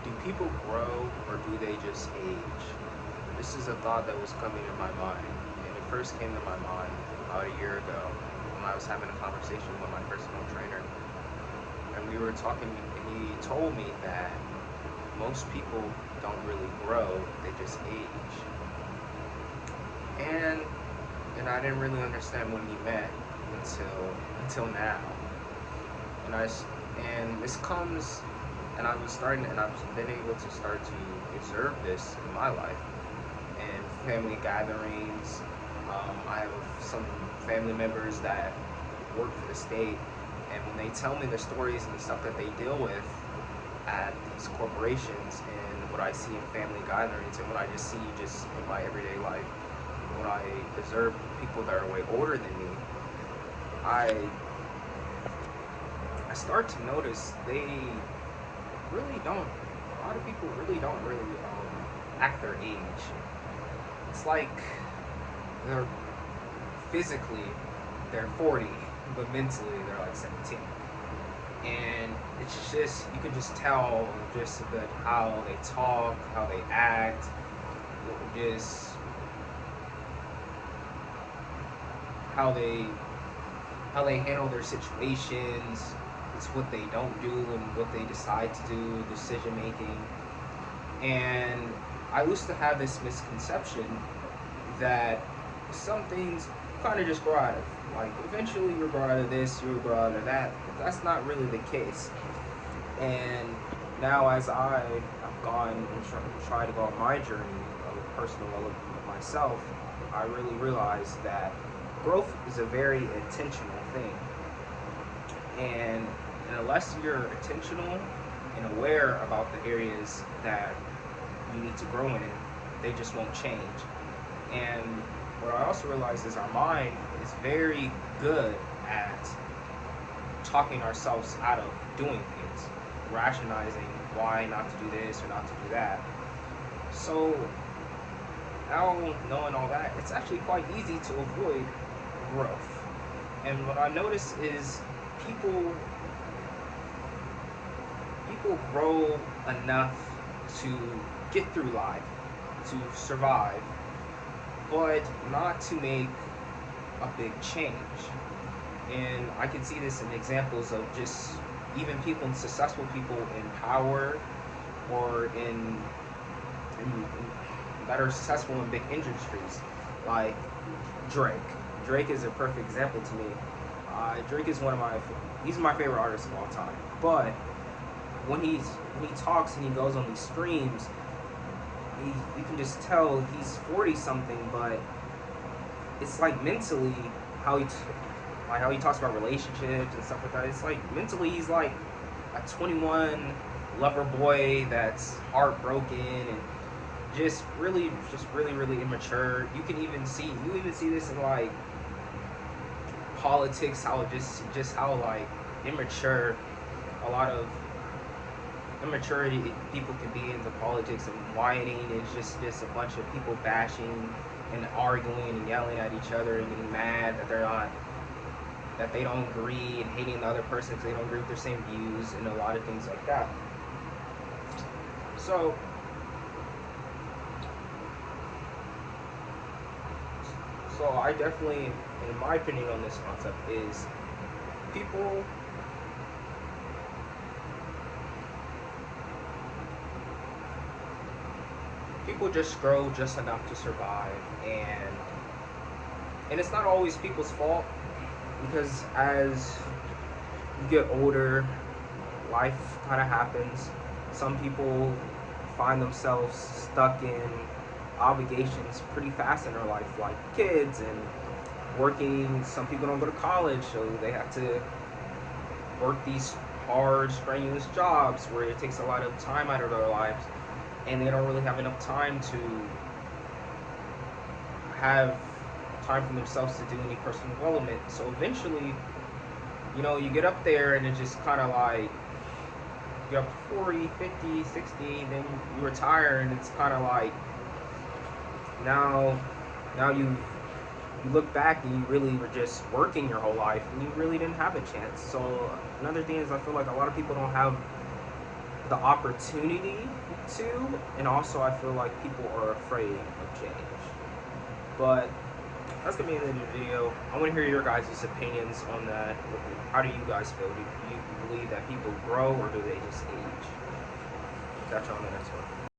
Do people grow or do they just age? This is a thought that was coming in my mind, and it first came to my mind about a year ago when I was having a conversation with my personal trainer, and we were talking, and he told me that most people don't really grow, they just age. And and I didn't really understand what he meant until now. And and this comes, and I was starting, and I've been able to start to observe this in my life and family gatherings. I have some family members that work for the state, and when they tell me the stories and the stuff that they deal with at these corporations, and what I see in family gatherings, and what I just see just in my everyday life, when I observe people that are way older than me, I I start to notice they really don't. A lot of people really don't really act their age. It's like they're physically they're 40, but mentally they're like 17. And it's just you can just tell just a bit how they talk, how they act, just how they how they handle their situations. It's what they don't do and what they decide to do, decision making. And I used to have this misconception that some things you kind of just grow out of. Like eventually you grow out of this, you grow out of that. But that's not really the case. And now as I have gone and tried to go on my journey of personal development of myself, I really realized that growth is a very intentional thing. And, and unless you're intentional and aware about the areas that you need to grow in, they just won't change. And what I also realized is our mind is very good at talking ourselves out of doing things, rationalizing why not to do this or not to do that. So now knowing all that, it's actually quite easy to avoid growth. And what I notice is people people grow enough to get through life, to survive, but not to make a big change. And I can see this in examples of just even people, successful people in power or in that are successful in big industries, like Drake. Drake is a perfect example to me. Drake is he's my favorite artist of all time. But when he talks and he goes on these streams, you can just tell he's 40 something, but it's like mentally how like how he talks about relationships and stuff like that. It's like mentally he's like a 21 lover boy that's heartbroken and just really immature. You even see this in like politics, how just how like immature a lot of immaturity people can be into politics, and whining is just a bunch of people bashing and arguing and yelling at each other and getting mad that they don't agree, and hating the other person because they don't agree with their same views, and a lot of things like that. So I definitely, in my opinion on this concept, is people people just grow just enough to survive, and it's not always people's fault, because as you get older, life kind of happens. Some people find themselves stuck in obligations pretty fast in their life, like kids and working. Some people don't go to college, so they have to work these hard, strenuous jobs where it takes a lot of time out of their lives, and they don't really have enough time to have time for themselves to do any personal development. So eventually, you get up there and it's just kind of like you're up to 40, 50, 60, then you retire, and it's kind of like now you look back and you really were just working your whole life and you really didn't have a chance. So another thing is, I feel like a lot of people don't have the opportunity to, and also I feel like people are afraid of change. But that's gonna be the end of the video. I want to hear your guys' opinions on that. How do you guys feel? Do you believe that people grow or do they just age? Catch you on the next one.